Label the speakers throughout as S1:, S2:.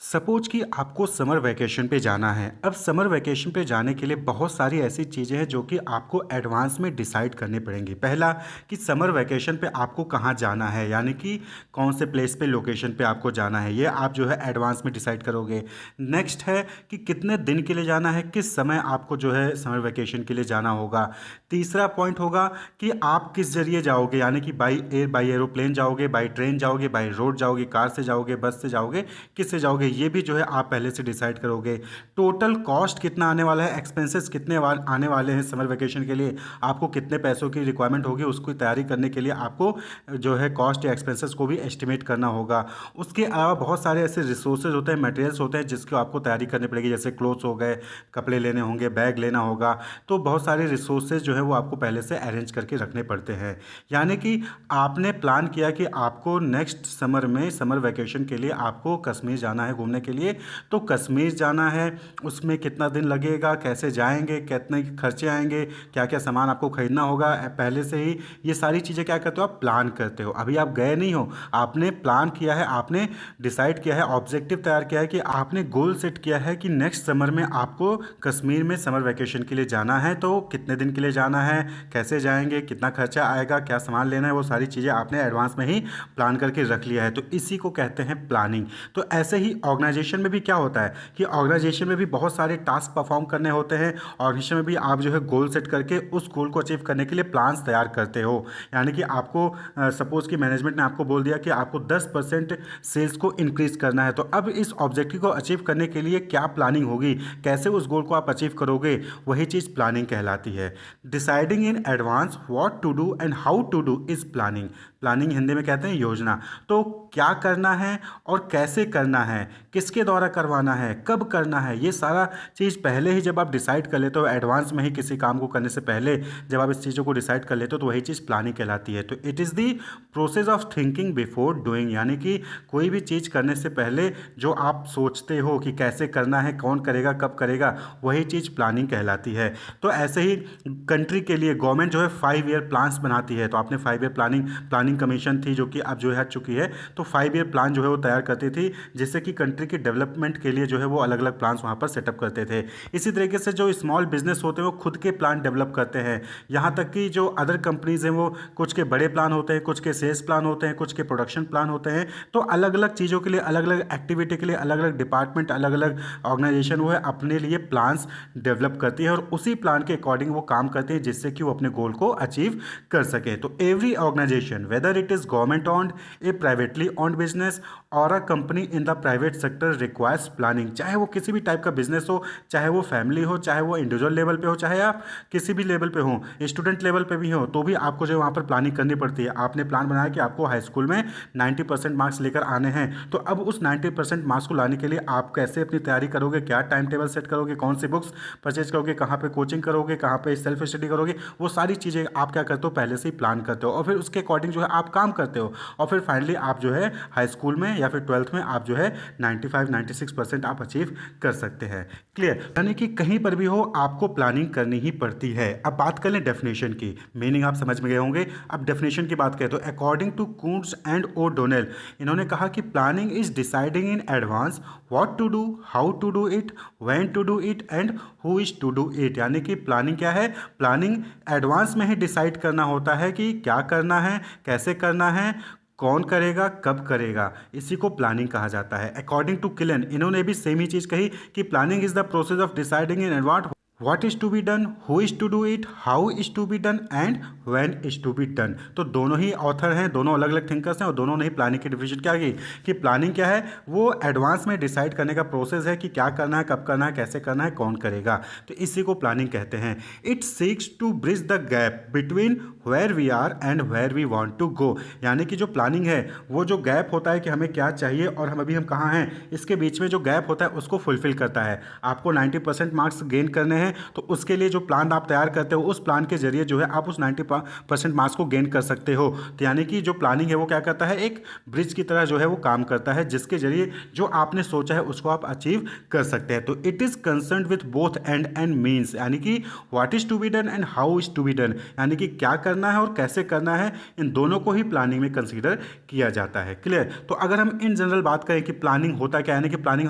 S1: Suppose कि आपको summer vacation पे जाना है। अब समर वैकेशन पे जाने के लिए बहुत सारी ऐसी चीज़ें हैं जो कि आपको एडवांस में डिसाइड करनी पड़ेंगी। पहला कि समर वैकेशन पे आपको कहाँ जाना है, यानी कि कौन से प्लेस पे लोकेशन पे आपको जाना है, ये आप जो है एडवांस में डिसाइड करोगे। नेक्स्ट है कि कितने दिन के लिए जाना है, किस समय आपको जो है समर वैकेशन के लिए जाना होगा। तीसरा पॉइंट होगा कि आप किस जरिए जाओगे, यानी कि बाई एरोप्लेन जाओगे, बाई ट्रेन जाओगे, बाई रोड जाओगे, कार से जाओगे, बस से जाओगे, किससे जाओगे, ये भी जो है आप पहले से डिसाइड करोगे। टोटल कॉस्ट कितना आने वाला है, एक्सपेंसेस कितने आने वाले हैं समर वेकेशन के लिए, आपको कितने पैसों की रिक्वायरमेंट होगी, उसकी तैयारी करने के लिए आपको जो है कॉस्ट या एक्सपेंसेस को भी एस्टिमेट करना होगा। उसके अलावा बहुत सारे ऐसे रिसोर्सेज होते हैं, मटेरियल्स होते हैं जिसकी आपको तैयारी करनी पड़ेगी, जैसे क्लोथ्स हो गए, कपड़े लेने होंगे, बैग लेना होगा। तो बहुत सारे रिसोर्सेज जो है वो आपको पहले से अरेंज करके रखने पड़ते हैं। यानी कि आपने प्लान किया कि आपको नेक्स्ट समर में समर वेकेशन के लिए आपको कश्मीर जाना है घूमने के लिए, तो कश्मीर जाना है, उसमें कितना दिन लगेगा, कैसे जाएंगे, कितने खर्चे आएंगे, क्या क्या सामान आपको खरीदना होगा, पहले से ही ये सारी चीज़ें क्या करते हो, आप प्लान करते हो। अभी आप गए नहीं हो, आपने प्लान किया है, आपने डिसाइड किया है, ऑब्जेक्टिव तैयार किया है कि आपने गोल सेट किया है कि नेक्स्ट समर में आपको कश्मीर में समर वेकेशन के लिए जाना है। तो कितने दिन के लिए जाना है, कैसे जाएंगे, कितना खर्चा आएगा, क्या सामान लेना है, वो सारी चीज़ें आपने एडवांस में ही प्लान करके रख लिया है। तो इसी को कहते हैं प्लानिंग। तो ऐसे ही ऑर्गेनाइजेशन में भी क्या होता है कि ऑर्गेनाइजेशन में भी बहुत सारे टास्क परफॉर्म करने होते हैं। ऑर्गेनाइजेशन में भी आप जो है गोल सेट करके उस गोल को अचीव करने के लिए प्लान्स तैयार करते हो। यानी कि आपको सपोज कि मैनेजमेंट ने आपको बोल दिया कि आपको 10% सेल्स को इंक्रीज करना है, तो अब इस ऑब्जेक्टिव को अचीव करने के लिए क्या प्लानिंग होगी, कैसे उस गोल को आप अचीव करोगे, वही चीज़ प्लानिंग कहलाती है। Deciding in advance what to do and how to do is planning. Planning Hindi में कहते हैं योजना। तो क्या करना है और कैसे करना है, किसके द्वारा करवाना है, कब करना है, ये सारा चीज़ पहले ही जब आप डिसाइड कर लेते हो एडवांस में ही, किसी काम को करने से पहले जब आप इस चीज़ों को डिसाइड कर लेते हो, तो वही चीज़ प्लानिंग कहलाती है। तो it is the process of thinking before doing, यानी कि कोई भी चीज़ करने से पहले जो आप सोचते हो कि कैसे करना है, कौन करेगा, कब करेगा, वही चीज़ प्लानिंग कहलाती है। तो ऐसे ही कंट्री के लिए गवर्नमेंट जो है 5 ईयर प्लान्स बनाती है। तो आपने 5 ईयर प्लानिंग कमीशन थी जो कि अब जो है हट चुकी है। तो 5 ईयर प्लान जो है वो तैयार करती थी, जिससे कि कंट्री के डेवलपमेंट के लिए जो है वो अलग अलग प्लान्स वहाँ पर सेटअप करते थे। इसी तरीके से जो स्मॉल बिजनेस होते हैं वो खुद के प्लान डेवलप करते हैं। यहाँ तक कि जो अदर कंपनीज हैं वो कुछ के बड़े प्लान होते हैं, कुछ के सेल्स प्लान होते हैं, कुछ के प्रोडक्शन प्लान होते हैं। तो अलग अलग चीज़ों के लिए, अलग अलग एक्टिविटी के लिए अलग अलग डिपार्टमेंट, अलग अलग ऑर्गेनाइजेशन वो है अपने लिए प्लान्स डेवलप करती है और उसी प्लान के अकॉर्डिंग वो काम करते हैं, जिससे कि वो अपने गोल को अचीव कर सके। तो every organization, whether it is government owned, a privately owned business और a company in the private sector requires planning, चाहे वो किसी भी टाइप का बिजनेस हो, चाहे वो फैमिली हो, चाहे वो इंडिविजुअल लेवल पे हो, चाहे आप किसी भी लेवल पे हो, स्टूडेंट लेवल पे भी हो, तो भी आपको जो है वहाँ पर प्लानिंग करनी पड़ती है। आपने प्लान बनाया कि आपको हाई स्कूल में 90% मार्क्स लेकर आने हैं, तो अब उस 90% मार्क्स को लाने के लिए आप कैसे अपनी तैयारी करोगे, क्या टाइम टेबल सेट करोगे, कौन सी बुक्स परचेज करोगे, कहाँ पे कोचिंग करोगे, कहाँ पे सेल्फ स्टडी करोगे, वो सारी चीज़ें आप क्या करते हो, पहले से ही प्लान करते हो और फिर उसके अकॉर्डिंग जो है आप काम करते हो। और फिर फाइनली आप जो है हाई स्कूल में या फिर 12th में आप जो है 95-96% आप अचीव कर सकते हैं। क्लियर, यानी कि कहीं पर भी हो आपको प्लानिंग करनी ही पड़ती है। अब बात कर लें डेफिनेशन की, मीनिंग आप समझ में गए होंगे। अब डेफिनेशन की बात करें तो according to Koontz and O'Donnell, इन्होंने कहा कि planning is deciding in advance what to do, how to do it, when to do it and who is to do it. यानी कि प्लानिंग क्या है, प्लानिंग एडवांस में ही डिसाइड करना होता है कि क्या करना है, कैसे करना है, कौन करेगा, कब करेगा, इसी को प्लानिंग कहा जाता है। अकॉर्डिंग टू किलन, इन्होंने भी सेम ही चीज़ कही कि planning is the process of deciding in advance what is to be done, who is to do it, how is to be done and when is to be done. तो दोनों ही author हैं, दोनों अलग अलग thinkers हैं और दोनों ने ही प्लानिंग की डिफिनेशन क्या की कि प्लानिंग क्या है, वो एडवांस में डिसाइड करने का प्रोसेस है कि क्या करना है, कब करना है, कैसे करना है, कौन करेगा। तो इसी को प्लानिंग कहते हैं। It seeks to bridge the gap between where we are and where we want to go. यानी कि जो प्लानिंग है वो जो गैप होता है कि हमें क्या चाहिए और हम कहाँ हैं, इसके बीच में जो गैप होता है उसको फुलफिल करता है। आपको 90% मार्क्स गेन करने हैं हैं तो उसके लिए जो प्लान आप तैयार करते हो उस प्लान के जरिए जो है आप उस 90% मार्क्स को गेन कर सकते हो। तो यानी कि जो प्लानिंग है वो क्या करता है, एक ब्रिज की तरह जो है वो काम करता है, जिसके जरिए जो आपने सोचा है उसको आप अचीव कर सकते हैं। तो it is concern with both end and means, यानी कि what is to be done and how is to be done, यानी कि क्या करना है और कैसे करना है, इन दोनों को ही प्लानिंग में कंसीडर किया जाता है। क्लियर। तो अगर हम इन जनरल बात करें कि प्लानिंग होता क्या है, यानी कि प्लानिंग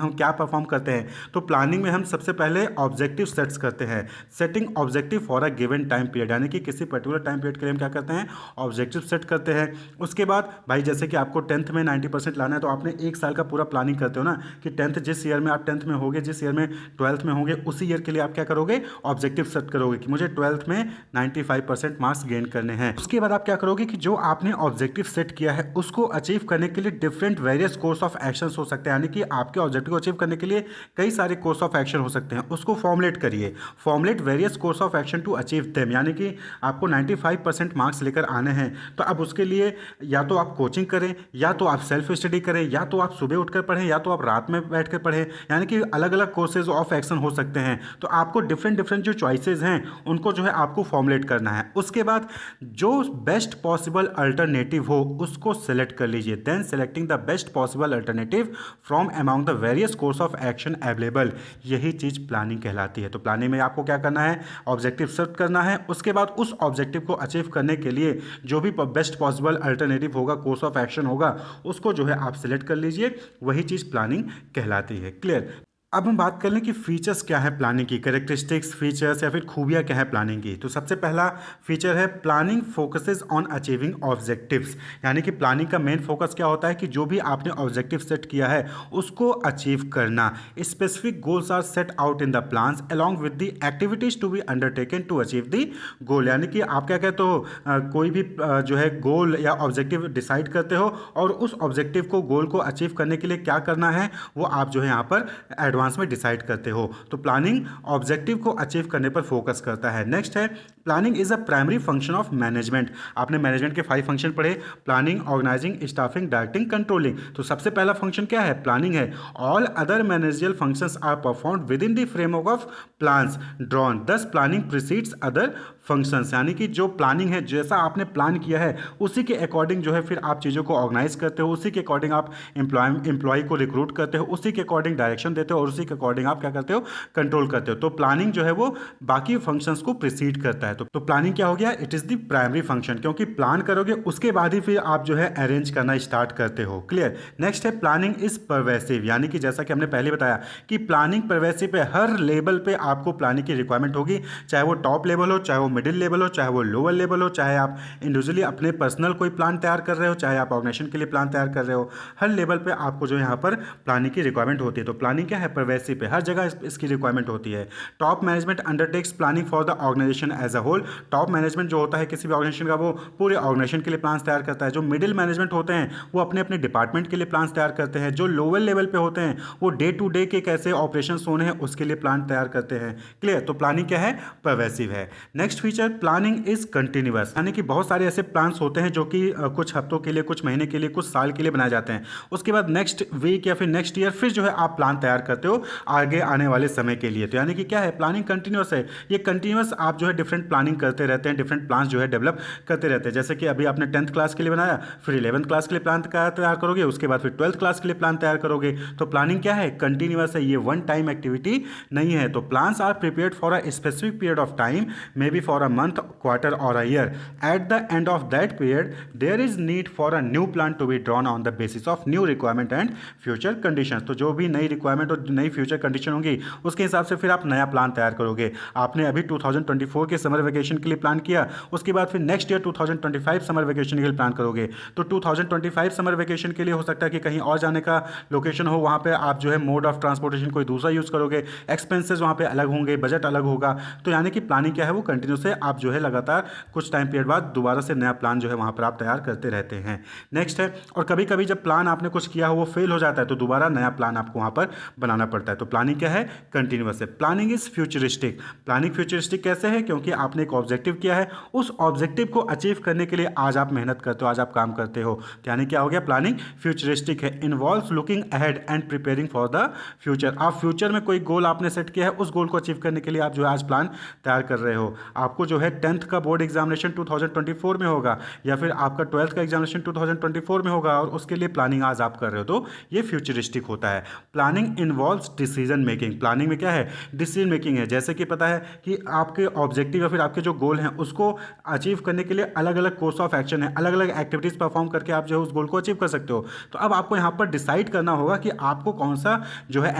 S1: हम क्या परफॉर्म करते हैं, तो प्लानिंग में हम सबसे पहले ऑब्जेक्टिव सेट्स करते हैं। Setting objective for a given time period, यानी कि किसी पर्टिकुलर टाइम पीरियड के लिए हम क्या करते हैं, ऑब्जेक्टिव सेट करते हैं। उसके बाद भाई जैसे कि आपको 10th में 90% लाना है तो आपने एक साल का पूरा प्लानिंग करते हो ना, कि 10th जिस ईयर में आप 10th में होगे, जिस ईयर में 12th में होंगे, उसी ईयर के लिए आप क्या करोगे, ऑब्जेक्टिव सेट करोगे कि मुझे 12th में 95% मार्क्स गेन करने हैं। उसके बाद आप क्या करोगे कि जो आपने ऑब्जेक्टिव सेट किया है उसको अचीव करने के लिए different various course of actions हो सकते हैं, यानी कि आपके ऑब्जेक्टिव को अचीव करने के लिए कई सारे कोर्स ऑफ एक्शन हो सकते हैं। उसको फॉर्मुलेट करिए, formulate various course of action to achieve them, यानी कि आपको 95% मार्क्स लेकर आने हैं। तो अब उसके लिए या तो आप कोचिंग करें, या तो आप सेल्फ स्टडी करें, या तो आप सुबह उठकर पढ़ें, या तो आप रात में बैठकर पढ़ें, यानी कि अलग अलग कोर्सेज ऑफ एक्शन हो सकते हैं। तो आपको डिफरेंट डिफरेंट जो चॉइसेस हैं उनको जो है आपको फॉर्मुलेट करना है। उसके बाद जो बेस्ट पॉसिबल अल्टरनेटिव हो उसको सेलेक्ट कर लीजिए। Then selecting the best possible alternative from among the various course of action available, यही चीज़ प्लानिंग कहलाती है। तो प्लानिंग में आपको क्या करना है, ऑब्जेक्टिव सेट करना है। उसके बाद उस ऑब्जेक्टिव को अचीव करने के लिए जो भी बेस्ट पॉसिबल अल्टरनेटिव होगा, कोर्स ऑफ एक्शन होगा, उसको जो है आप सिलेक्ट कर लीजिए, वही चीज़ प्लानिंग कहलाती है। क्लियर। अब हम बात कर लें कि फीचर्स क्या है प्लानिंग की, कैरेक्टरिस्टिक्स, फीचर्स या फिर खूबियाँ क्या है प्लानिंग की। तो सबसे पहला फीचर है planning focuses on achieving objectives, यानी कि प्लानिंग का मेन फोकस क्या होता है कि जो भी आपने ऑब्जेक्टिव सेट किया है उसको अचीव करना। Specific goals are set out in the plans along with the activities to be undertaken to achieve the goal, यानी कि आप क्या कहते हो, कोई भी जो है गोल या ऑब्जेक्टिव डिसाइड करते हो और उस ऑब्जेक्टिव को, गोल को अचीव करने के लिए क्या करना है वो आप जो है यहाँ पर एडवांस में डिसाइड करते हो। तो प्लानिंग ऑब्जेक्टिव को अचीव करने पर फोकस करता है। नेक्स्ट है planning is a primary function of management. आपने मैनेजमेंट के 5 फंक्शन पढ़े, planning, organizing, staffing, directing, controlling. तो सबसे पहला फंक्शन क्या है, प्लानिंग है। All other managerial functions are performed within the framework of plans drawn, thus planning precedes other functions, यानी कि जो प्लानिंग है, जैसा आपने प्लान किया है उसी के अकॉर्डिंग जो है फिर आप चीज़ों को ऑर्गेनाइज करते हो, उसी के अकॉर्डिंग आप एम्प्लॉय को रिक्रूट करते हो, उसी के अकॉर्डिंग डायरेक्शन देते हो और उसी के अकॉर्डिंग आप क्या करते हो, कंट्रोल करते हो। तो प्लानिंग जो है वो बाकी फंक्शंस को प्रीसीड करता है। तो प्लानिंग क्या हो गया, it is the primary function, क्योंकि प्लान करोगे उसके बाद ही फिर आप जो है अरेंज करना स्टार्ट करते हो। क्लियर। नेक्स्ट है प्लानिंग इज परवेसिव, यानी कि जैसा कि हमने पहले बताया कि प्लानिंग परवेसिव है, हर लेवल पे आपको प्लानिंग की रिक्वायरमेंट होगी, चाहे वो टॉप लेवल हो, चाहे वो मिडिल लेवल हो, चाहे वो लोअर लेवल हो, चाहे आप इंडिविजुअली अपने पर्सनल कोई प्लान तैयार कर रहे हो, चाहे आप ऑर्गेनाइजेशन के लिए प्लान तैयार कर रहे हो, हर लेवल पे आपको जो यहाँ पर प्लानिंग की रिक्वायरमेंट होती है। तो प्लानिंग क्या है, परवेसिव है, हर जगह इसकी रिक्वायरमेंट होती है। Top management undertakes planning for the organization as a whole, top management जो होता है किसी भी ऑर्गेनाइजेशन का वो पूरे ऑर्गेनाइजेशन के लिए प्लान तैयार करता है। जो मिडिल मैनेजमेंट होते हैं वो अपने अपने डिपार्टमेंट के लिए प्लान तैयार करते हैं। जो लोअर लेवल पे होते हैं वो डे टू डे के कैसे ऑपरेशन होने हैं उसके लिए प्लान तैयार करते हैं। क्लियर। तो प्लानिंग क्या है, परवेसिव है। Next feature planning is continuous, यानी कि बहुत सारे ऐसे प्लान्स होते हैं जो कि कुछ हफ्तों के लिए, कुछ महीने के लिए, कुछ साल के लिए बनाए जाते हैं। उसके बाद नेक्स्ट वीक या फिर नेक्स्ट ईयर फिर जो है आप प्लान तैयार करते हो आगे आने वाले समय के लिए। तो यानी कि क्या है, प्लानिंग कंटिन्यूअस है, ये कंटिन्यूअस आप जो है डिफरेंट प्लानिंग करते रहते हैं, डिफरेंट प्लान्स जो है डेवलप करते रहते हैं। जैसे कि अभी आपने 10th क्लास के लिए बनाया, फिर 11th क्लास के लिए प्लान तैयार करोगे, उसके बाद फिर 12th क्लास के लिए प्लान तैयार करोगे। तो प्लानिंग क्या है, कंटिन्यूअस है, ये वन टाइम एक्टिविटी नहीं है। तो plans are prepared for a specific period of time, may be for a month, quarter और a year. At the end of that period there is need for a new plan to be drawn on the basis of new requirement and future conditions. तो जो भी नई requirement और नई future condition होंगी उसके हिसाब से फिर आप नया प्लान तैयार करोगे। आपने अभी 2024 के समर वेकेशन के लिए प्लान किया, उसके बाद फिर नेक्स्ट ईयर 2025 समर वेकेशन के लिए प्लान करोगे। तो 2025 समर वेकेशन के लिए हो सकता है कि कहीं और जाने का लोकेशन हो, वहाँ पे आप जो है मोड ऑफ ट्रांसपोर्टेशन कोई दूसरा यूज़ करोगे, एक्सपेंसेस वहाँ पे अलग होंगे, बजट अलग होगा। तो यानी कि प्लानिंग क्या है, वो कंटिन्यूस है, आप जो है लगातार कुछ टाइम पीरियड बाद दोबारा से नया प्लान जो है वहाँ पर आप तैयार करते रहते हैं। नेक्स्ट है, और कभी कभी जब प्लान आपने कुछ किया हो वो फेल हो जाता है तो दोबारा नया प्लान आपको वहाँ पर बनाना पड़ता है। तो प्लानिंग क्या है, कंटिन्यूस है। Planning is futuristic, planning futuristic कैसे है, क्योंकि आपने एक ऑब्जेक्टिव किया है, उस ऑब्जेक्टिव को अचीव करने के लिए आज आप मेहनत करते हो, आज आप काम करते हो। तो यानी क्या हो गया, प्लानिंग फ्यूचरिस्टिक है, involves looking ahead and preparing for the future. आप फ्यूचर में कोई गोल आपने सेट किया है, उस गोल को अचीव करने के लिए आप जो है आज प्लान तैयार कर रहे हो। आपको जो है 10th का बोर्ड एग्जामिनेशन 2024 में होगा, या फिर आपका 12th का एग्जामिनेशन 2024 में होगा, और उसके लिए प्लानिंग आज आप कर रहे हो, तो ये फ्यूचरिस्टिक होता है। Planning involves decision making. Planning में क्या है, डिसीजन मेकिंग है। जैसे कि पता है कि आपके ऑब्जेक्टिव या फिर आपके जो गोल हैं उसको अचीव करने के लिए अलग अलग कोर्स ऑफ एक्शन है, अलग अलग एक्टिविटीज परफॉर्म करके आप जो है उस गोल को अचीव कर सकते हो। तो अब आपको यहाँ पर डिसाइड करना होगा कि आपको कौन सा जो है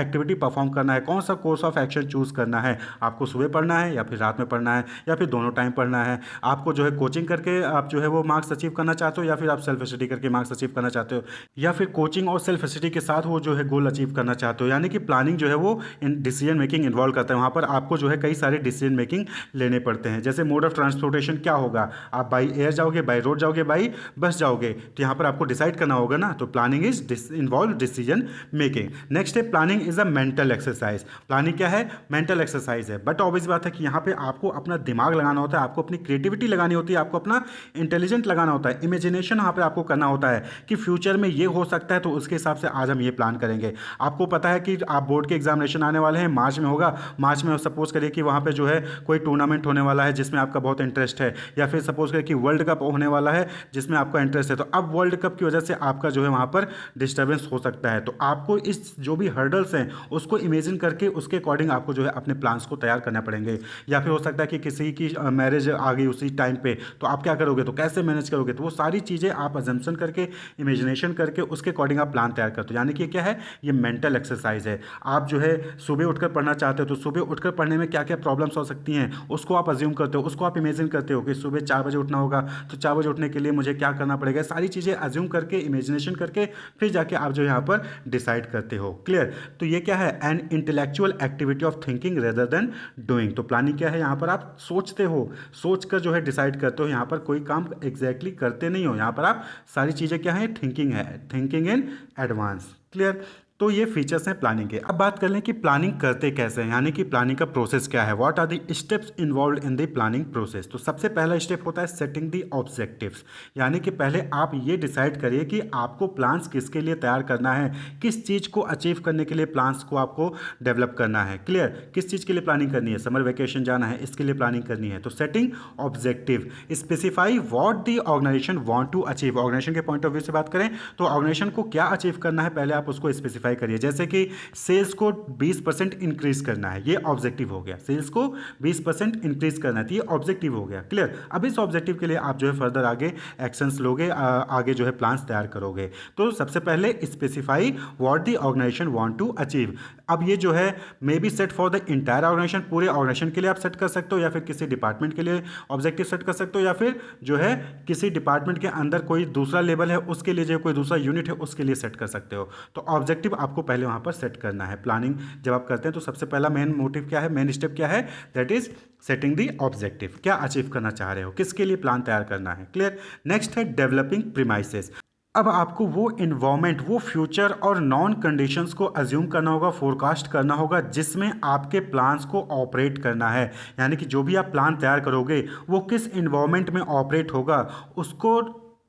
S1: एक्टिविटी परफॉर्म करना है, कौन सा कोर्स ऑफ एक्शन चूज करना है। आपको सुबह पढ़ना है या फिर रात में पढ़ना है या फिर दोनों टाइम पढ़ना है। आपको जो है कोचिंग करके आप जो है वो मार्क्स अचीव करना चाहते हो, या फिर आप सेल्फ स्टडी करके मार्क्स अचीव करना चाहते हो, या फिर कोचिंग और सेल्फ स्टडी के साथ वो जो है गोल अचीव करना चाहते हो। यानी कि प्लानिंग जो है वो इन डिसीजन मेकिंग इन्वॉल्व करता है। वहाँ पर आपको जो है कई सारे डिसीजन मेकिंग लेने पड़ते हैं। जैसे मोड ऑफ ट्रांसपोर्टेशन क्या होगा, आप बाई एयर जाओगे, बाई रोड जाओगे, बाई बस जाओगे, तो यहाँ पर आपको डिसाइड करना होगा ना। तो planning is involve decision making. Next है planning is a mental exercise. Planning क्या है, मेंटल एक्सरसाइज है। बट ऑब्वियस बात है कि यहाँ पे आपको अपना दिमाग लगाना होता है, आपको अपनी क्रिएटिविटी लगानी होती है, आपको अपना इंटेलिजेंट लगाना होता है, इमेजिनेशन यहाँ पे आपको करना होता है कि फ्यूचर में ये हो सकता है, तो उसके हिसाब से आज हम ये प्लान करेंगे। आपको पता है कि आप बोर्ड के एग्जामिनेशन आने वाले हैं, मार्च में होगा। मार्च में सपोज करिए कि वहाँ पे जो है कोई टूर्नामेंट होने वाला है जिसमें आपका बहुत इंटरेस्ट है, या फिर सपोज करिए कि वर्ल्ड कप होने वाला है जिसमें आपका इंटरेस्ट है। तो अब वर्ल्ड कप की वजह से आपका जो है वहाँ पर डिस्टर्बेंस हो सकता है। तो आपको इस जो भी हर्डल्स हैं उसको इमेजिन करके उसके अकॉर्डिंग आपको जो है अपने प्लान्स को तैयार करना पड़ेंगे। या फिर हो सकता है कि किसी की मैरिज आ गई उसी टाइम पे, तो आप क्या करोगे, तो कैसे मैनेज करोगे। तो वो सारी चीज़ें आप अजम्पशन करके, इमेजिनेशन करके उसके अकॉर्डिंग आप प्लान तैयार करते हो। यानी कि क्या है, ये मेंटल एक्सरसाइज है। आप जो है सुबह उठकर पढ़ना चाहते हो, तो सुबह उठकर पढ़ने में क्या क्या प्रॉब्लम्स हो सकती हैं उसको आप अज्यूम करते हो, उसको आप इमेजिन करते हो कि सुबह 4 बजे उठना होगा, तो 4 बजे उठने के लिए मुझे क्या करना पड़ेगा। सारी चीज़ें अज्यूम करके, इमेजिनेशन करके फिर जाके आप जो यहाँ पर डिसाइड करते हो। क्लियर। तो ये क्या है, an intellectual activity of thinking rather than doing. तो प्लानिंग क्या है, यहाँ पर आप सोचते हो, सोच कर जो है डिसाइड करते हो। यहाँ पर कोई काम एग्जैक्टली करते नहीं हो, यहाँ पर आप सारी चीज़ें क्या है, थिंकिंग है, थिंकिंग इन एडवांस। क्लियर। तो ये फीचर्स हैं प्लानिंग के। अब बात कर लें कि प्लानिंग करते कैसे हैं, यानी कि प्लानिंग का प्रोसेस क्या है। What are the steps involve in the planning process. तो सबसे पहला स्टेप होता है सेटिंग द ऑब्जेक्टिव्स। यानी कि पहले आप ये डिसाइड करिए कि आपको प्लान्स किसके लिए तैयार करना है, किस चीज़ को अचीव करने के लिए प्लान्स को आपको डेवलप करना है। क्लियर। किस चीज़ के लिए प्लानिंग करनी है, समर वेकेशन जाना है, इसके लिए प्लानिंग करनी है। तो setting objective, specify what the organization want to achieve. Organization के पॉइंट ऑफ व्यू से बात करें तो ऑर्गेनाइजेशन को क्या अचीव करना है, पहले आप उसको स्पेसिफाई करिए। जैसे कि सेल्स को 20% इंक्रीज करना है, ये ऑब्जेक्टिव हो गया। सेल्स को 20% इंक्रीज करना है, तो ये ऑब्जेक्टिव हो गया। क्लियर। अब इस ऑब्जेक्टिव के लिए आप जो है फर्दर आगे एक्शंस लोगे, आगे जो है प्लान्स तैयार करोगे। तो सबसे पहले specify what the organization want to achieve. अब ये जो है may be set for the entire organization, पूरे ऑर्गेनाइजेशन के लिए आप सेट कर सकते हो, या फिर किसी डिपार्टमेंट के लिए ऑब्जेक्टिव सेट कर सकते हो, या फिर जो है किसी डिपार्टमेंट के अंदर कोई दूसरा लेवल है उसके लिए, जो कोई दूसरा यूनिट है उसके लिए सेट कर सकते हो। तो ऑब्जेक्टिव आपको पहले वहां पर सेट करना है। प्लानिंग जब आप करते हैं तो सबसे पहला मेन मोटिव क्या है, मेन स्टेप क्या है, that is setting the objective. क्या अचीव करना चाह रहे हो, किसके लिए प्लान तैयार करना है। क्लियर। नेक्स्ट है डेवलपिंग प्रीमाइसेस। अब आपको वो इन्वायरमेंट, वो फ्यूचर और नॉन कंडीशंस को अज्यूम करना होगा, फोरकास्ट करना होगा जिसमें आपके प्लान्स को ऑपरेट करना है। यानी कि जो भी आप प्लान तैयार करोगे वो किस इन्वायरमेंट में ऑपरेट होगा, उसको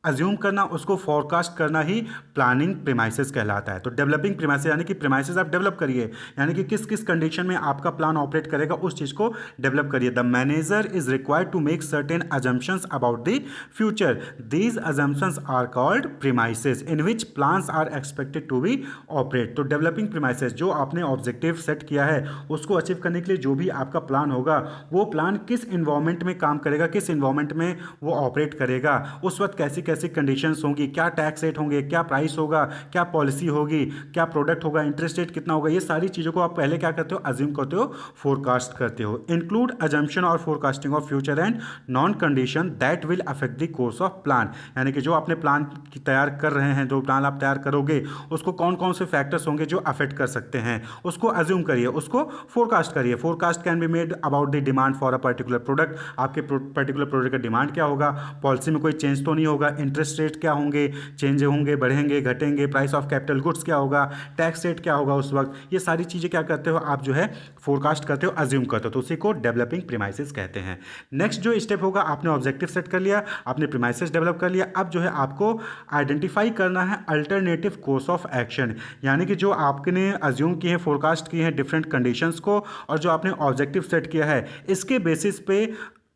S1: अज्यूम करना, उसको फोरकास्ट करना ही प्लानिंग प्रीमाइसेस कहलाता है। तो डेवलपिंग प्रीमाइसेस यानी कि प्रीमाइसेस आप डेवलप करिए, यानी कि किस किस कंडीशन में आपका प्लान ऑपरेट करेगा उस चीज़ को डेवलप करिए। The manager is required to make certain assumptions about the future. These assumptions are called premises in which plans are expected to be operate. तो डेवलपिंग प्रीमाइसेस, जो आपने ऑब्जेक्टिव सेट किया है उसको अचीव करने के लिए जो भी आपका प्लान होगा, वो प्लान किस इन्वायरमेंट में काम करेगा, किस इन्वायरमेंट में वो ऑपरेट करेगा, उस वक्त कैसी कैसी कंडीशंस होंगी, क्या टैक्स रेट होंगे, क्या प्राइस होगा, क्या पॉलिसी होगी, क्या प्रोडक्ट होगा, इंटरेस्ट रेट कितना होगा। ये सारी चीज़ों को आप पहले क्या करते हो, अज्यूम करते हो, फोरकास्ट करते हो। इंक्लूड अजम्पशन और forecasting of future and non condition that will affect the course of plan. यानी कि जो आपने प्लान तैयार कर रहे हैं, जो प्लान आप तैयार करोगे, उसको कौन कौन से फैक्टर्स होंगे जो अफेक्ट कर सकते हैं, उसको अज्यूम करिए, उसको फोरकास्ट करिए। Forecast can be made about the demand for a particular product. आपके पर्टिकुलर प्रोडक्ट का डिमांड क्या होगा, पॉलिसी में कोई चेंज तो नहीं होगा, इंटरेस्ट रेट क्या होंगे, चेंज होंगे, बढ़ेंगे, घटेंगे, प्राइस ऑफ कैपिटल गुड्स क्या होगा, टैक्स रेट क्या होगा उस वक्त, ये सारी चीज़ें क्या करते हो आप जो है फोरकास्ट करते हो, अज्यूम करते हो, तो उसी को डेवलपिंग प्रीमाइसेस कहते हैं। नेक्स्ट जो स्टेप होगा, आपने ऑब्जेक्टिव सेट कर लिया, आपने प्रीमाइसेस डेवलप कर लिया, अब जो है आपको आइडेंटिफाई करना है अल्टरनेटिव कोर्स ऑफ एक्शन, यानी कि जो आपने अज्यूम किए हैं, फोरकास्ट किए हैं डिफरेंट कंडीशंस को, और जो आपने ऑब्जेक्टिव सेट किया है, इसके बेसिस पे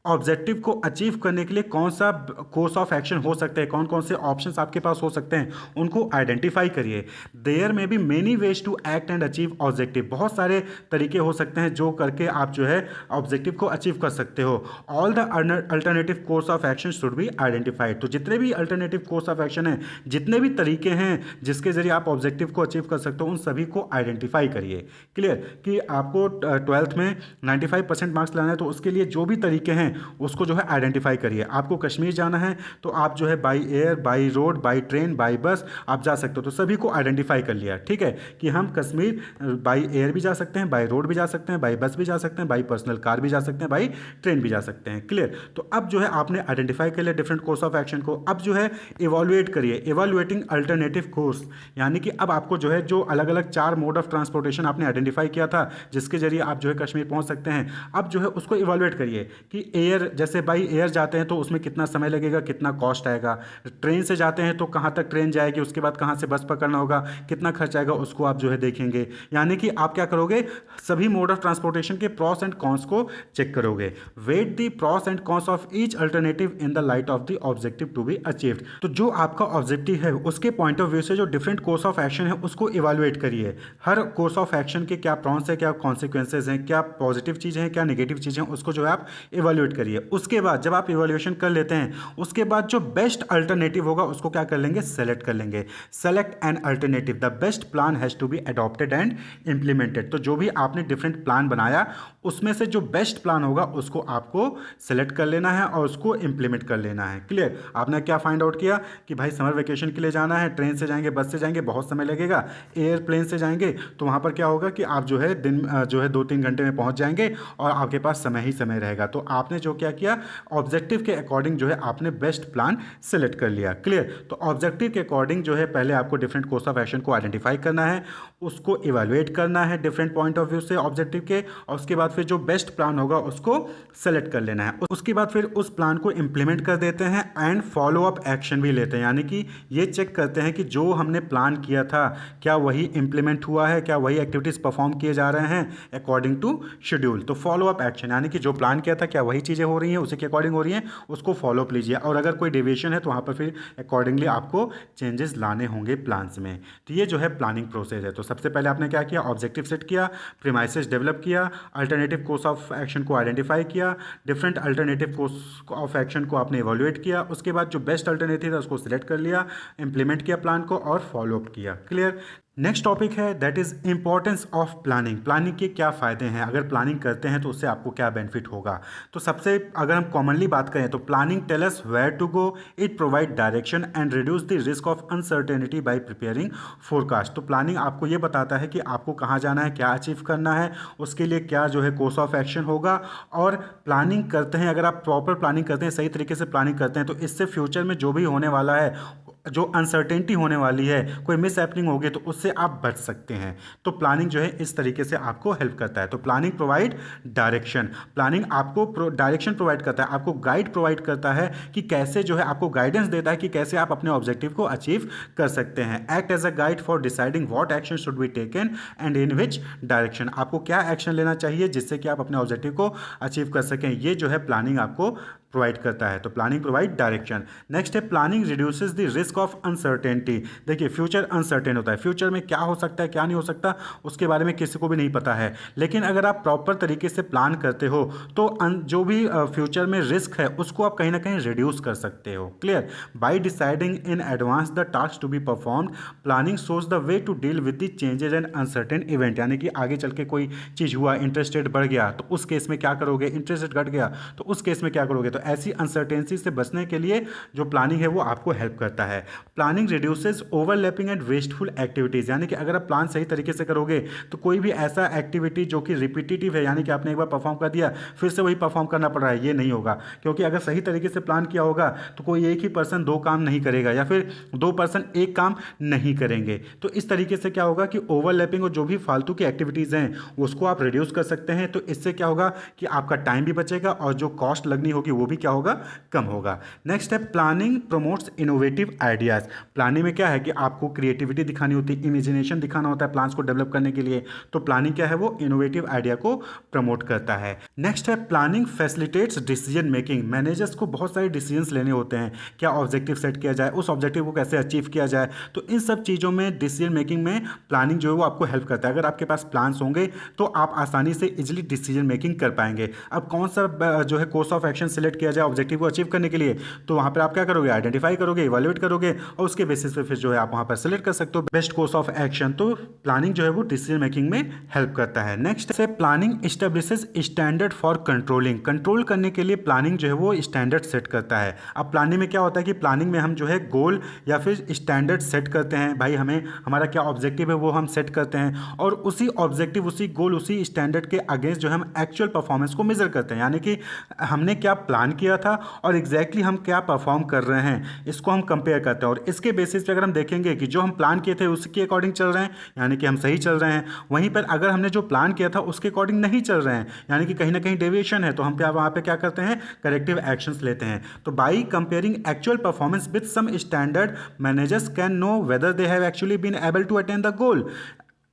S1: ऑब्जेक्टिव को अचीव करने के लिए कौन सा कोर्स ऑफ एक्शन हो सकते हैं, कौन कौन से ऑप्शंस आपके पास हो सकते हैं, उनको आइडेंटिफाई करिए। There may be many ways to act and achieve objective, बहुत सारे तरीके हो सकते हैं जो करके आप जो है ऑब्जेक्टिव को अचीव कर सकते हो। All the alternative course of action should be identified, तो जितने भी अल्टरनेटिव कोर्स ऑफ एक्शन हैं, जितने भी तरीके हैं जिसके जरिए आप ऑब्जेक्टिव को अचीव कर सकते हो, उन सभी को आइडेंटिफाई करिए। क्लियर कि आपको 12th में 95% मार्क्स लाना है, तो उसके लिए जो भी तरीके हैं उसको जो है आइडेंटिफाई करिए। आपको कश्मीर जाना है तो आप जो है by air, by road, by train, by bus आप जा सकते हो, तो सभी को आइडेंटिफाई कर लिया, ठीक है, कि हम कश्मीर बाई एयर भी जा सकते हैं, बाई रोड भी जा सकते हैं, बाई बस भी जा सकते हैं, बाई पर्सनल कार भी जा सकते हैं, बाई ट्रेन भी जा सकते हैं। क्लियर, तो अब जो है आपने आइडेंटिफाई कर लिया डिफरेंट कोर्स ऑफ एक्शन को, अब जो है इवॉल्यूएट करिए, इवॉल्यूएटिंग अल्टरनेटिव कोर्स, यानी कि अब आपको जो है जो अलग अलग 4 मोड ऑफ ट्रांसपोर्टेशन आपने आइडेंटिफाई किया था जिसके जरिए आप जो है कश्मीर पहुंच सकते हैं, अब जो है उसको इवॉल्यूएट करिए कि एयर, जैसे बाई एयर जाते हैं तो उसमें कितना समय लगेगा, कितना कॉस्ट आएगा, ट्रेन से जाते हैं तो कहाँ तक ट्रेन जाएगी, उसके बाद कहाँ से बस पकड़ना होगा, कितना खर्च आएगा, उसको आप जो है देखेंगे। यानी कि आप क्या करोगे, सभी मोड ऑफ ट्रांसपोर्टेशन के प्रॉस एंड कॉन्स को चेक करोगे। Weigh the pros and cons of each alternative in the light of the objective to be achieved, तो जो आपका ऑब्जेक्टिव है उसके पॉइंट ऑफ व्यू से जो डिफरेंट कोर्स ऑफ एक्शन है उसको इवैल्यूएट करिए। हर कोर्स ऑफ एक्शन के क्या प्रॉन्स है, क्या कॉन्सिक्वेंसेज हैं, क्या पॉजिटिव चीज़ें हैं, क्या नेगेटिव चीज़ें हैं, उसको जो है आप इवैल्यूएट करिए। उसके बाद जब आप इवैल्यूएशन कर लेते हैं, उसके बाद जो बेस्ट अल्टरनेटिव होगा उसको क्या कर लेंगे, सेलेक्ट कर लेंगे। Select an alternative, the best plan has to be adopted and implemented, तो जो भी आपने डिफरेंट प्लान बनाया उसमें से जो बेस्ट प्लान होगा उसको आपको सेलेक्ट कर लेना है और उसको इम्प्लीमेंट कर लेना है। क्लियर, आपने क्या फाइंड आउट किया कि भाई समर वेकेशन के लिए जाना है, ट्रेन से जाएंगे, बस से जाएंगे, बहुत समय लगेगा, एयरप्लेन से जाएंगे तो वहाँ पर क्या होगा कि आप जो है दिन जो है 2-3 घंटे में पहुँच जाएंगे और आपके पास समय ही समय रहेगा। तो आपने जो क्या किया, ऑब्जेक्टिव के अकॉर्डिंग जो है आपने बेस्ट प्लान सेलेक्ट कर लिया। क्लियर, तो ऑब्जेक्टिव के अकॉर्डिंग जो है पहले आपको डिफरेंट कोर्स ऑफ एक्शन को आइडेंटिफाई करना है, उसको इवैल्यूएट करना है डिफरेंट पॉइंट ऑफ व्यू से ऑब्जेक्टिव के, और उसके बाद फिर जो बेस्ट प्लान होगा उसको सेलेक्ट कर लेना है। उसके बाद फिर उस प्लान को इंप्लीमेंट कर देते हैं एंड फॉलो अप एक्शन भी लेते हैं, यानी कि ये चेक करते हैं कि जो हमने प्लान किया था क्या वही इंप्लीमेंट हुआ है, क्या वही एक्टिविटीज़ परफॉर्म किए जा रहे हैं अकॉर्डिंग टू शेड्यूल। तो फॉलो अप एक्शन यानी कि जो प्लान किया था क्या वही चीज़ें हो रही हैं, उसी के अकॉर्डिंग हो रही हैं, उसको फॉलो अप लीजिए, और अगर कोई डेविएशन है तो वहाँ पर फिर अकॉर्डिंगली आपको चेंजेस लाने होंगे प्लान्स में। तो ये जो है प्लानिंग प्रोसेस है। तो सबसे पहले आपने क्या किया, ऑब्जेक्टिव सेट किया, प्रीमाइसेस डेवलप किया, अल्टरनेटिव कोर्स ऑफ एक्शन को आइडेंटिफाई किया, different alternative course of action को आपने इवैल्यूएट किया, उसके बाद जो बेस्ट अल्टरनेटिव था उसको सिलेक्ट कर लिया, इंप्लीमेंट किया प्लान को और फॉलो अप किया। क्लियर, नेक्स्ट टॉपिक है that is importance of planning. Planning के क्या फ़ायदे हैं, अगर प्लानिंग करते हैं तो उससे आपको क्या बेनिफिट होगा। तो सबसे अगर हम कॉमनली बात करें तो planning tell us where to go, it provide direction and reduce the risk of uncertainty by preparing forecast. तो प्लानिंग आपको ये बताता है कि आपको कहाँ जाना है, क्या अचीव करना है, उसके लिए क्या जो है कोर्स ऑफ एक्शन होगा। और प्लानिंग करते हैं, अगर आप प्रॉपर प्लानिंग करते हैं, सही तरीके से प्लानिंग करते हैं, तो इससे फ्यूचर में जो भी होने वाला है, जो अनसर्टेनिटी होने वाली है, कोई मिस हैपनिंग होगी तो उससे आप बच सकते हैं। तो प्लानिंग जो है इस तरीके से आपको हेल्प करता है। तो प्लानिंग प्रोवाइड डायरेक्शन, प्लानिंग आपको डायरेक्शन प्रोवाइड करता है, आपको गाइड प्रोवाइड करता है कि कैसे जो है आपको गाइडेंस देता है कि कैसे आप अपने ऑब्जेक्टिव को अचीव कर सकते हैं। Act as a guide for deciding what action should be taken and in which direction, आपको क्या एक्शन लेना चाहिए जिससे कि आप अपने ऑब्जेक्टिव को अचीव कर सकें। ये जो है प्लानिंग आपको प्रोवाइड करता है। तो प्लानिंग प्रोवाइड डायरेक्शन। नेक्स्ट है planning reduces the risk of uncertainty. देखिए फ्यूचर अनसर्टेन होता है, फ्यूचर में क्या हो सकता है क्या नहीं हो सकता उसके बारे में किसी को भी नहीं पता है, लेकिन अगर आप प्रॉपर तरीके से प्लान करते हो तो जो भी फ्यूचर में रिस्क है उसको आप कहीं ना कहीं रिड्यूस कर सकते हो। Clear, by deciding in advance the task to be performed, planning shows the way to deal with the changes and uncertain event. यानी कि आगे चल के कोई चीज़ हुआ, इंटरेस्ट रेट बढ़ गया तो उस केस में क्या करोगे, इंटरेस्ट रेट घट गया तो उस केस में क्या करोगे। तो ऐसी अनसर्टेनिटी से बचने के लिए जो प्लानिंग है वो आपको हेल्प करता है। Planning reduces overlapping and wasteful activities, यानी कि अगर आप प्लान सही तरीके से करोगे तो कोई भी ऐसा एक्टिविटी जो कि रिपीटिटिव है, यानी कि आपने एक बार परफॉर्म कर दिया फिर से वही परफॉर्म करना पड़ रहा है, ये नहीं होगा। क्योंकि अगर सही तरीके से प्लान किया होगा तो कोई एक ही पर्सन दो काम नहीं करेगा या फिर दो पर्सन एक काम नहीं करेंगे। तो इस तरीके से क्या होगा कि ओवरलैपिंग और जो भी फालतू की एक्टिविटीज़ हैं उसको आप रिड्यूस कर सकते हैं। तो इससे क्या होगा कि आपका टाइम भी बचेगा और जो कॉस्ट लगनी होगी वो भी क्या होगा, कम होगा। नेक्स्ट है planning promotes innovative ideas. Planning में क्या है कि आपको क्रिएटिविटी दिखानी होती है, इमेजिनेशन दिखाना होता है प्लान्स को डेवलप करने के लिए। तो प्लानिंग क्या है, वो इनोवेटिव आइडिया को प्रमोट करता है। नेक्स्ट है planning facilitates decision making. Managers को बहुत सारे डिसीजंस लेने होते हैं, क्या ऑब्जेक्टिव सेट किया जाए, उस ऑब्जेक्टिव को कैसे अचीव किया जाए। तो इन सब चीज़ों में डिसीजन मेकिंग में प्लानिंग जो है वो आपको हेल्प करता है। अगर आपके पास प्लान्स होंगे तो आप आसानी से इजिली डिसीजन मेकिंग कर पाएंगे। अब कौन सा जो है कोर्स ऑफ एक्शन सिलेक्ट किया जाए ऑब्जेक्टिव को अचीव करने के लिए, तो वहाँ पर आप क्या करोगे, आइडेंटिफाई करोगे, इवैल्यूएट करोगे और उसके बेसिस पे फिर जो है आप वहाँ पर सिलेक्ट कर सकते हो बेस्ट कोर्स ऑफ एक्शन। तो प्लानिंग जो है वो डिसीजन मेकिंग में हेल्प करता है। नेक्स्ट से planning establishes standard for controlling. Control करने के लिए प्लानिंग जो है वो स्टैंडर्ड सेट करता है। अब प्लानिंग में क्या होता है कि प्लानिंग में हम जो है गोल या फिर स्टैंडर्ड सेट करते हैं, भाई हमें हमारा क्या ऑब्जेक्टिव है वो हम सेट करते हैं और उसी ऑब्जेक्टिव, उसी गोल, उसी स्टैंडर्ड के अगेंस्ट जो है हम एक्चुअल परफॉर्मेंस को मेजर करते हैं। यानी कि हमने क्या प्लान किया था और एग्जैक्टली हम क्या परफॉर्म कर रहे हैं, इसको हम कंपेयर करते हैं। और इसके बेसिस पे अगर हम देखेंगे कि जो हम प्लान किए थे उसके अकॉर्डिंग चल रहे हैं, यानी कि हम सही चल रहे हैं। वहीं पर अगर हमने जो प्लान किया था उसके अकॉर्डिंग नहीं चल रहे हैं, यानी कि कहीं ना कहीं डेविएशन है, तो हम वहाँ पे क्या करते हैं, करेक्टिव एक्शंस लेते हैं। तो by comparing actual performance with some standard, managers can know whether they have actually been able to attain the goal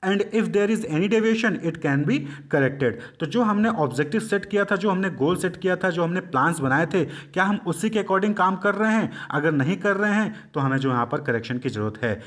S1: and if there is any deviation it can be corrected. तो जो हमने objective set किया था, जो हमने goal set किया था, जो हमने प्लान्स बनाए थे, क्या हम उसी के अकॉर्डिंग काम कर रहे हैं? अगर नहीं कर रहे हैं तो हमें जो यहाँ पर करेक्शन की जरूरत है।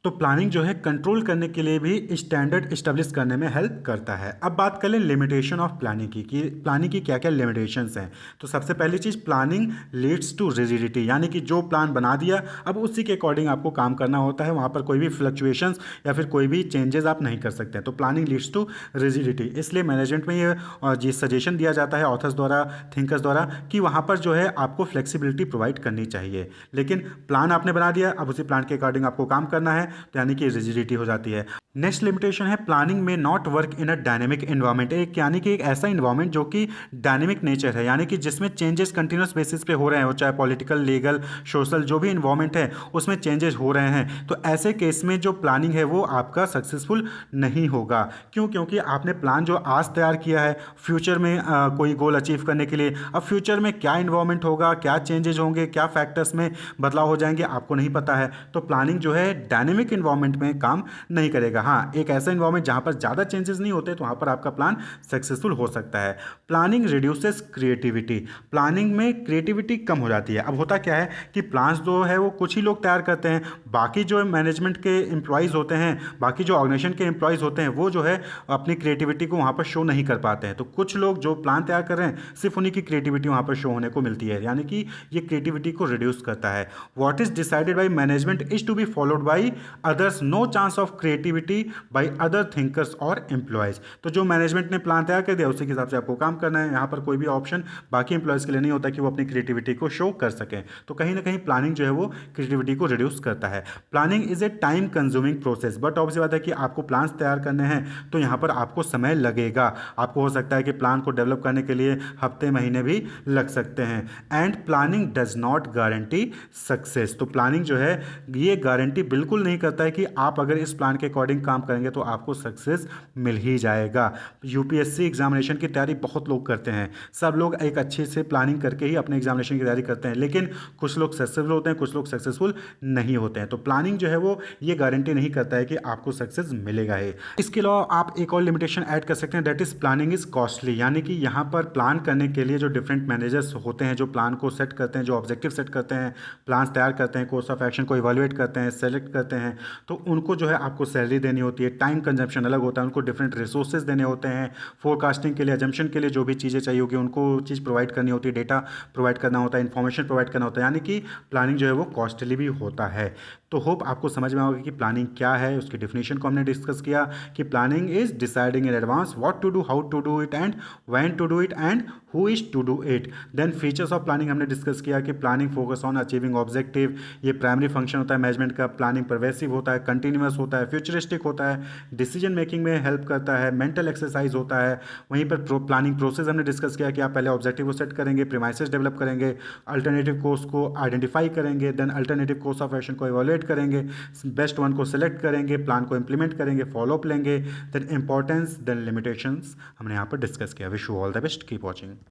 S1: तो प्लानिंग जो है कंट्रोल करने के लिए भी स्टैंडर्ड इस्टेब्लिश करने में हेल्प करता है। अब बात कर लें लिमिटेशन ऑफ प्लानिंग की, कि प्लानिंग की क्या क्या लिमिटेशंस हैं। तो सबसे पहली चीज़, प्लानिंग लीड्स टू रिजिडिटी, यानी कि जो प्लान बना दिया अब उसी के अकॉर्डिंग आपको काम करना होता है, वहाँ पर कोई भी फ्लक्चुएशंस या फिर कोई भी चेंजेस आप नहीं कर सकते हैं। तो प्लानिंग लीड्स टू रिजिडिटी, इसलिए मैनेजमेंट में ये सजेशन दिया जाता है ऑथर्स द्वारा, थिंकर्स द्वारा, कि वहाँ पर जो है आपको फ्लेक्सिबिलिटी प्रोवाइड करनी चाहिए। लेकिन प्लान आपने बना दिया, अब उसी प्लान के अकॉर्डिंग आपको काम करना है, तो यानी कि रिजिडिटी हो जाती है। नेक्स्ट लिमिटेशन है प्लानिंग में not work in a dynamic environment. एक यानी कि एक ऐसा इन्वायरमेंट जो कि डायनेमिक नेचर है, यानी कि जिसमें चेंजेस कंटिन्यूस बेसिस पे हो रहे हैं, हो चाहे पॉलिटिकल, लीगल, सोशल, जो भी इन्वायरमेंट है उसमें चेंजेस हो रहे हैं। तो ऐसे केस में जो प्लानिंग है वो आपका सक्सेसफुल नहीं होगा। क्यों? क्योंकि आपने प्लान जो आज तैयार किया है फ्यूचर में कोई गोल अचीव करने के लिए, अब फ्यूचर में क्या इन्वायरमेंट होगा, क्या चेंजेस होंगे, क्या फैक्टर्स में बदलाव हो जाएंगे, आपको नहीं पता है। तो प्लानिंग जो है डायनेमिक इन्वायरमेंट में काम नहीं करेगा। हाँ, एक ऐसा इन्वायरमेंट जहाँ पर ज़्यादा चेंजेस नहीं होते तो वहाँ पर आपका प्लान सक्सेसफुल हो सकता है। प्लानिंग रिड्यूसेस क्रिएटिविटी, प्लानिंग में क्रिएटिविटी कम हो जाती है। अब होता क्या है कि प्लान्स जो है वो कुछ ही लोग तैयार करते हैं, बाकी जो मैनेजमेंट के एम्प्लॉयज़ होते हैं, बाकी जो ऑर्गेनाइजेशन के एम्प्लॉयज़ होते हैं वो जो है अपनी क्रिएटिविटी को वहाँ पर शो नहीं कर पाते हैं। तो कुछ लोग जो प्लान तैयार कर रहे हैं सिर्फ उन्हीं की क्रिएटिविटी वहाँ पर शो होने को मिलती है, यानी कि ये क्रिएटिविटी को रिड्यूस करता है। What is decided by management is to be followed by others, no chance of creativity by other thinkers और एम्प्लॉयज़। तो जो मैनेजमेंट ने प्लान तैयार कर दिया उसी के हिसाब से आपको काम करना है। यहाँ पर कोई भी ऑप्शन बाकी एम्प्लॉयज़ के लिए नहीं होता कि वो अपनी क्रिएटिविटी को शो कर सकें। तो कहीं ना कहीं प्लानिंग जो है वो क्रिएटिविटी को रिड्यूस करता है। Planning is a time consuming process, but obvious बात है कि आपको प्लान्स तैयार करने हैं तो यहाँ पर आपको समय लगेगा। आपको हो सकता है कि प्लान को डेवलप करने के लिए हफ्ते महीने भी लग सकते हैं। And planning does not guarantee success, तो प्लानिंग जो है ये गारंटी बिल्कुल नहीं करता है कि आप अगर इस प्लान के अकॉर्डिंग काम करेंगे तो आपको सक्सेस मिल ही जाएगा। यूपीएससी एग्जामिनेशन की तैयारी बहुत लोग करते हैं, सब लोग एक अच्छे से प्लानिंग करके ही अपने एग्जामिनेशन की तैयारी करते हैं, लेकिन कुछ लोग सक्सेसफुल होते हैं, कुछ लोग सक्सेसफुल नहीं होते हैं। तो प्लानिंग जो है वो ये गारंटी नहीं करता है कि आपको सक्सेस मिलेगा ही। इसके अलावा आप एक और लिमिटेशन ऐड कर सकते हैं, that is planning is costly, यानी कि यहाँ पर प्लान करने के लिए जो डिफरेंट मैनेजर्स होते हैं, जो प्लान को सेट करते हैं, जो ऑब्जेक्टिव सेट करते हैं, प्लान तैयार करते हैं, कोर्स ऑफ एक्शन को इवैल्यूएट करते हैं, सेलेक्ट करते हैं, हैं तो उनको जो है आपको सैलरी देनी होती है, टाइम कंजम्पशन अलग होता है, उनको डिफरेंट रिसोर्सेज देने होते हैं, फोरकास्टिंग के लिए, एजम्पशन के लिए जो भी चीज़ें चाहिए होगी उनको चीज़ प्रोवाइड करनी होती है, डेटा प्रोवाइड करना होता है, इन्फॉर्मेशन प्रोवाइड करना होता है, यानी कि प्लानिंग जो है वो कॉस्टली भी होता है। तो होप आपको समझ में आएगा कि प्लानिंग क्या है, उसकी डिफिनेशन को हमने डिस्कस किया कि planning is deciding in advance what to do, how to do it and when to do it and who is to do it. Then features of planning हमने डिस्कस किया कि planning focus on achieving objective, ये primary function होता है management का। Planning pervasive होता है, continuous होता है, फ्यूचरिस्टिक होता है, डिसीजन मेकिंग में हेल्प करता है, मेंटल एक्सरसाइज होता है। वहीं पर प्लानिंग प्रोसेस हमने डिस्कस किया कि आप पहले ऑब्जेक्टिव को सेट करेंगे, प्रीमाइसेस डेवलप करेंगे, अल्टरनेटिव कोर्स को आइडेंटिफाई करेंगे, then alternative course of action को इवोल्यूएट करेंगे, बेस्ट वन को सिलेक्ट करेंगे, प्लान को इंप्लीमेंट करेंगे, फॉलोअप लेंगे, देन इंपॉर्टेंस, देन लिमिटेशंस हमने यहाँ पर डिस्कस किया। Wish you all the best, keep watching.